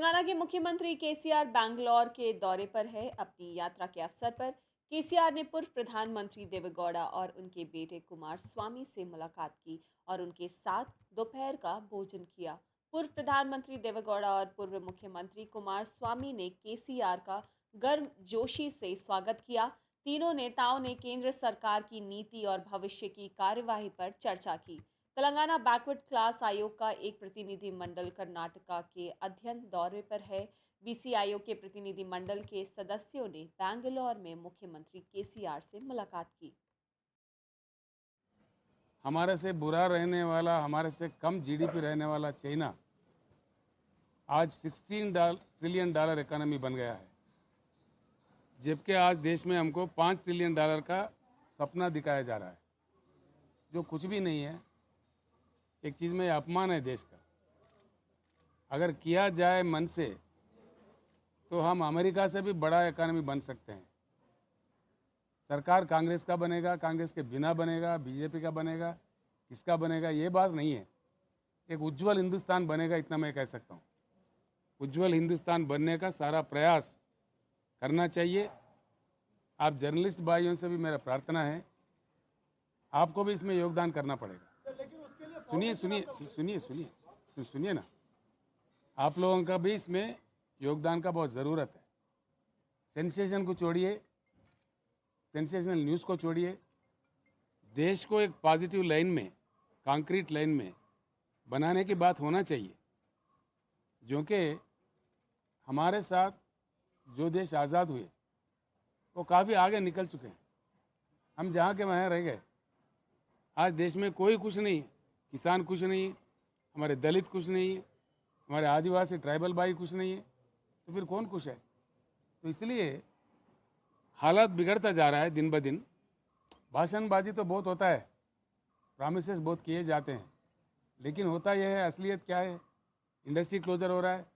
तेलंगाना के मुख्यमंत्री केसीआर बैंगलोर के दौरे पर है। अपनी यात्रा के अवसर पर केसीआर ने पूर्व प्रधानमंत्री देवेगौड़ा और उनके बेटे कुमार स्वामी से मुलाकात की और उनके साथ दोपहर का भोजन किया। पूर्व प्रधानमंत्री देवेगौड़ा और पूर्व मुख्यमंत्री कुमार स्वामी ने केसीआर का गर्मजोशी से स्वागत किया। तीनों नेताओं ने केंद्र सरकार की नीति और भविष्य की कार्यवाही पर चर्चा की। तेलंगाना बैकवर्ड क्लास आयोग का एक प्रतिनिधि मंडल कर्नाटका के अध्ययन दौरे पर है। बीसी आयोग के प्रतिनिधि मंडल के सदस्यों ने बैंगलोर में मुख्यमंत्री केसीआर से मुलाकात की। हमारे से बुरा रहने वाला, हमारे से कम जीडीपी रहने वाला चाइना आज $16 ट्रिलियन इकोनॉमी बन गया है, जबकि आज देश में हमको $5 ट्रिलियन का सपना दिखाया जा रहा है, जो कुछ भी नहीं है। एक चीज़ में अपमान है देश का। अगर किया जाए मन से तो हम अमेरिका से भी बड़ा इकोनॉमी बन सकते हैं। सरकार कांग्रेस का बनेगा, कांग्रेस के बिना बनेगा, बीजेपी का बनेगा, किसका बनेगा ये बात नहीं है। एक उज्जवल हिंदुस्तान बनेगा, इतना मैं कह सकता हूँ। उज्जवल हिंदुस्तान बनने का सारा प्रयास करना चाहिए। आप जर्नलिस्ट भाइयों से भी मेरा प्रार्थना है, आपको भी इसमें योगदान करना पड़ेगा। सुनिए सुनिए सुनिए सुनिए सुनिए ना, आप लोगों का भी इसमें योगदान का बहुत ज़रूरत है। सेंसेशन को छोड़िए, सेंसेशनल न्यूज़ को छोड़िए, देश को एक पॉजिटिव लाइन में, कंक्रीट लाइन में बनाने की बात होना चाहिए। जो कि हमारे साथ जो देश आज़ाद हुए वो काफ़ी आगे निकल चुके हैं। हम जहाँ के वहाँ रह गए। आज देश में कोई कुछ नहीं, किसान कुछ नहीं है, हमारे दलित कुछ नहीं है, हमारे आदिवासी ट्राइबल भाई कुछ नहीं है, तो फिर कौन कुछ है? तो इसलिए हालात बिगड़ता जा रहा है दिन ब दिन। भाषणबाजी तो बहुत होता है, प्रॉमिसेस बहुत किए जाते हैं, लेकिन होता यह है, असलियत क्या है? इंडस्ट्री क्लोजर हो रहा है,